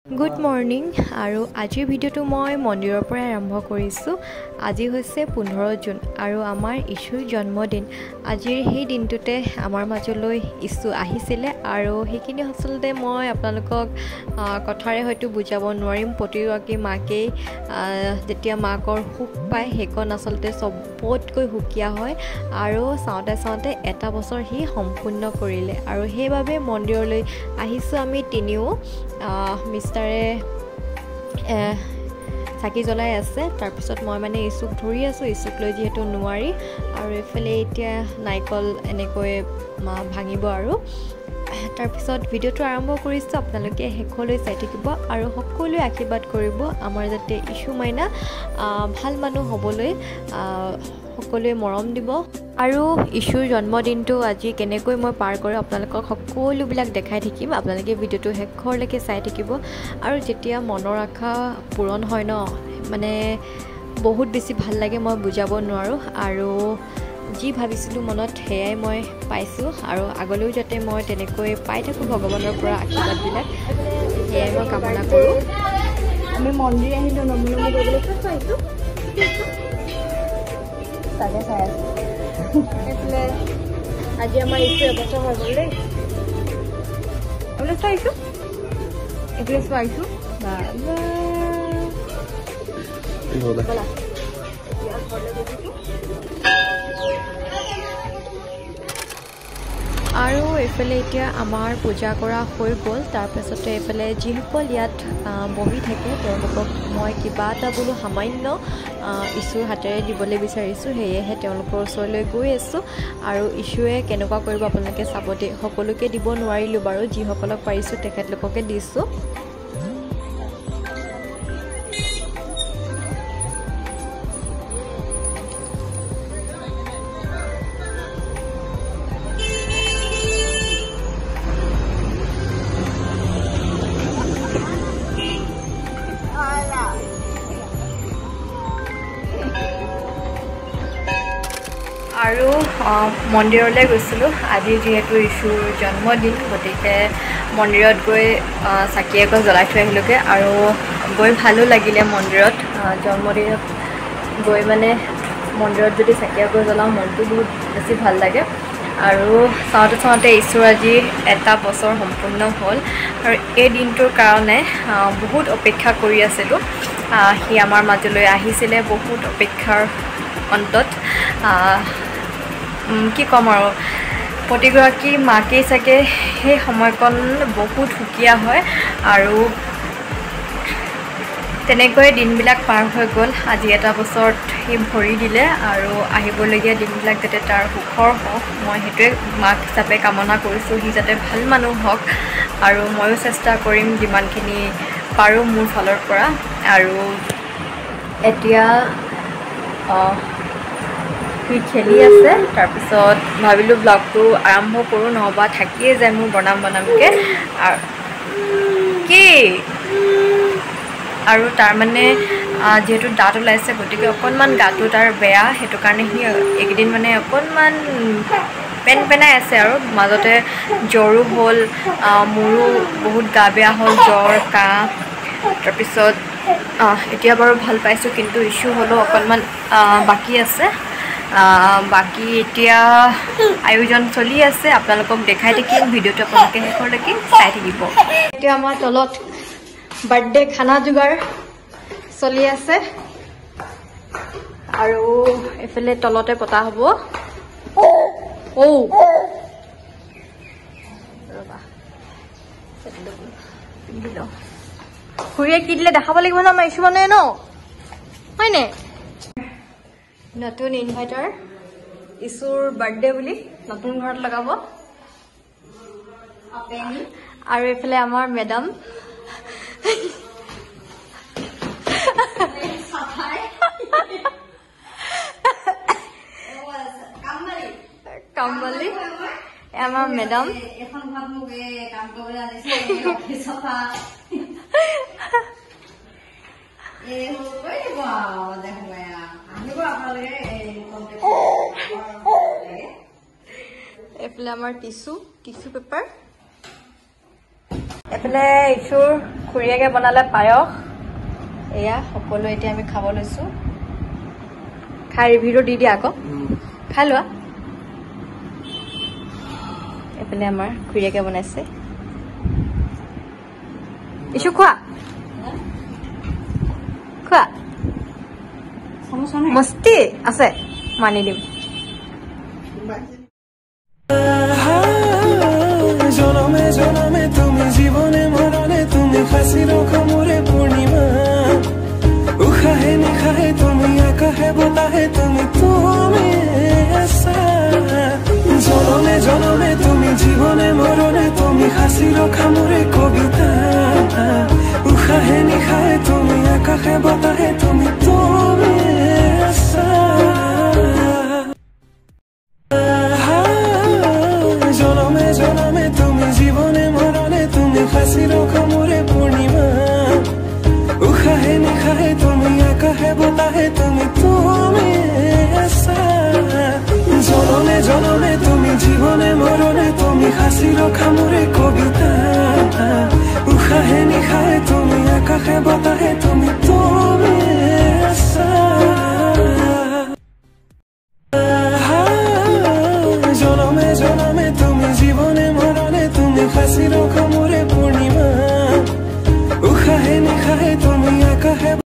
Good morning আৰু আজিৰ ভিডিঅ'টো মই মন্দিৰৰ পৰা আৰম্ভ কৰিছোঁ। আজি হৈছে 15 জুন আৰু আমাৰ ইছুৰ জন্মদিন। আজিৰ সেই দিনটোতে আমাৰ মাজলৈ ইছু আহিছিলে আৰু সেইখিনি আচলতে মই আপোনালোকক কথাৰে হয়তো বুজাব নোৱাৰিম। প্ৰতিগৰাকী মাকেই যেতিয়া মাকৰ সুখ পায় সেইকণ আচলতে চবতকৈ সুকীয়া হয় আৰু চাওঁতে চাওঁতে এটা বছৰ সি সম্পূৰ্ণ কৰিলে আৰু সেইবাবে মন্দিৰলৈ আহিছোঁ আমি তিনিও। মিষ্টাৰে চাকি জ্বলাই আছে, তাৰপিছত মই মানে ইছুক ধৰি আছোঁ, ইছুক লৈ যিহেতু নোৱাৰি আৰু এইফালে এতিয়া নাৰিকল এনেকৈ ভাঙিব আৰু তাৰপিছত ভিডিঅ'টো আৰম্ভ কৰিছোঁ। আপোনালোকে শেষলৈ চাই থাকিব আৰু সকলোৱে আশীৰ্বাদ কৰিব আমাৰ যাতে ইছু মাইনা ভাল মানুহ হ'বলৈ সকলোৱে মৰম দিব আৰু ইছুৰ জন্মদিনটো আজি কেনেকৈ মই পাৰ কৰোঁ আপোনালোকক সকলোবিলাক দেখাই থাকিম। আপোনালোকে ভিডিঅ'টো শেষলৈকে চাই থাকিব আৰু যেতিয়া মনৰ আশা পূৰণ হয় ন, মানে বহুত বেছি ভাল লাগে, মই বুজাব নোৱাৰোঁ আৰু যি ভাবিছিলোঁ মনত সেয়াই মই পাইছোঁ আৰু আগলৈও যাতে মই তেনেকৈ পাই থাকোঁ ভগৱানৰ পৰা আশীৰ্বাদবিলাক, সেয়াই মই কামনা কৰোঁ। আমি মন্দিৰ আহিলোঁ, নমো কৰিবলৈ চাইছোঁ তাকে চাই আছোঁ। এইফালে আজি আমাৰ ইছু এবছৰ হৈ গ'ল দেই। এইফালে চাইছোঁ, এইফালে চাইছোঁ আৰু এইফালে এতিয়া আমাৰ পূজা কৰা হৈ গ'ল। তাৰপাছতে এইফালে যিসকল ইয়াত বহি থাকে তেওঁলোকক মই কিবা এটা বোলো সামান্য ইছুৰ হাতেৰে দিবলৈ বিচাৰিছোঁ, সেয়েহে তেওঁলোকৰ ওচৰলৈ গৈ আছোঁ আৰু ইছুৱে কেনেকুৱা কৰিব আপোনালোকে চাব দেই। সকলোকে দিব নোৱাৰিলোঁ বাৰু, যিসকলক পাৰিছোঁ তেখেতলোককে দিছোঁ। আৰু মন্দিৰলৈ গৈছিলোঁ। আজি যিহেতু ইছুৰ জন্মদিন, গতিকে মন্দিৰত গৈ চাকি এগছ জ্বলাই থৈ আহিলোঁগৈ আৰু গৈ ভালো লাগিলে। মন্দিৰত জন্মদিনত গৈ মানে মন্দিৰত যদি চাকি এগছ জ্বলাওঁ মনটো বহুত বেছি ভাল লাগে আৰু চাওঁতে চাওঁতে ইছুৰ আজি এটা বছৰ সম্পূৰ্ণ হ'ল আৰু এই দিনটোৰ কাৰণে বহুত অপেক্ষা কৰি আছিলোঁ। সি আমাৰ মাজলৈ আহিছিলে বহুত অপেক্ষাৰ অন্তত। কি ক'ম আৰু, প্ৰতিগৰাকী মাকেই চাগে সেই সময়কণ বহুত সুকীয়া হয় আৰু তেনেকৈয়ে দিনবিলাক পাৰ হৈ গ'ল। আজি এটা বছৰত সি ভৰি দিলে আৰু আহিবলগীয়া দিনবিলাক যাতে তাৰ সুখৰ হওক, মই সেইটোৱে মাক হিচাপে কামনা কৰিছোঁ। সি যাতে ভাল মানুহ হওক আৰু ময়ো চেষ্টা কৰিম যিমানখিনি পাৰোঁ মোৰ ফালৰ পৰা। আৰু এতিয়া সি খেলি আছে, তাৰপিছত ভাবিলোঁ ব্লগটো আৰম্ভ কৰোঁ, নহ'বা থাকিয়ে যায় মোৰ বনামকৈ কি আৰু তাৰমানে যিহেতু দাঁত ওলাইছে গতিকে অকণমান গাটো তাৰ বেয়া, সেইটো কাৰণে সি এইকেইদিন মানে অকণমান পেনপেনাই আছে আৰু মাজতে জ্বৰো হ'ল, মোৰো বহুত গা বেয়া হ'ল, জ্বৰ কাহ। তাৰপিছত এতিয়া বাৰু ভাল পাইছোঁ, কিন্তু ইছ্যু হ'লেও অকণমান বাকী আছে। বাকী এতিয়া আয়োজন চলি আছে, আপোনালোকক দেখাই থাকিম। ভিডিঅ'টো আপোনালোকে শেষলৈকে চাই থাকিব। এতিয়া আমাৰ তলত বাৰ্থডে খানা যোগাৰ চলি আছে আৰু এইফালে তলতে পতা হ'ব। ৰ'বা পিন্ধি লওঁ, খুৰীয়ে কি দিলে দেখাব লাগিব ন আমাৰ ইছু মানে ন, হয়নে? নতুন ইনভাৰ্টাৰ, ইছুৰ বাৰ্থডে বুলি নতুন ঘৰত লগাব। আৰু এইফালে আমাৰ মেডাম কামবালি, আমাৰ মেডাম এইফালে আমাৰ টিচু পেপাৰ, এফালে ইছুৰ খুৰীয়েকে বনালে পায়স এয়া সকলো এতিয়া আমি খাব লৈছো খাই ৰিভিউটো দি দিয়া আকৌ খাই লোৱা এফালে আমাৰ খুৰীয়েকে বনাইছে ইছু খোৱা খোৱা মস্তি আছে মানি দিম জনমে জনমে তুমি জীবনে মরণে তুমি ফাঁসি রখো মোরে পূর্ণিমা উখাহে নিখাহে তুমি আকাহে বতাহে তুমি আসা জনমে জনমে তুমি জীবনে মরণে তুমি হাসি রখা মোরে কবিতা উখাহে নিখাহে তুমি আকাহে বতাহে তুমি আসা জনমে জনমে তুমি জীবনে মরণে তুমি ফাঁসি রখো মোরে পূর্ণিমা উখাহে নিখাহে তুমি আকাহে বতাহে তুমি আসা জনমে জনমে তুমি জীবনে মরণে তুমি হাসি রখা মোরে কবিতা উখাহে নিখাহে তুমি আকাহে বতাহে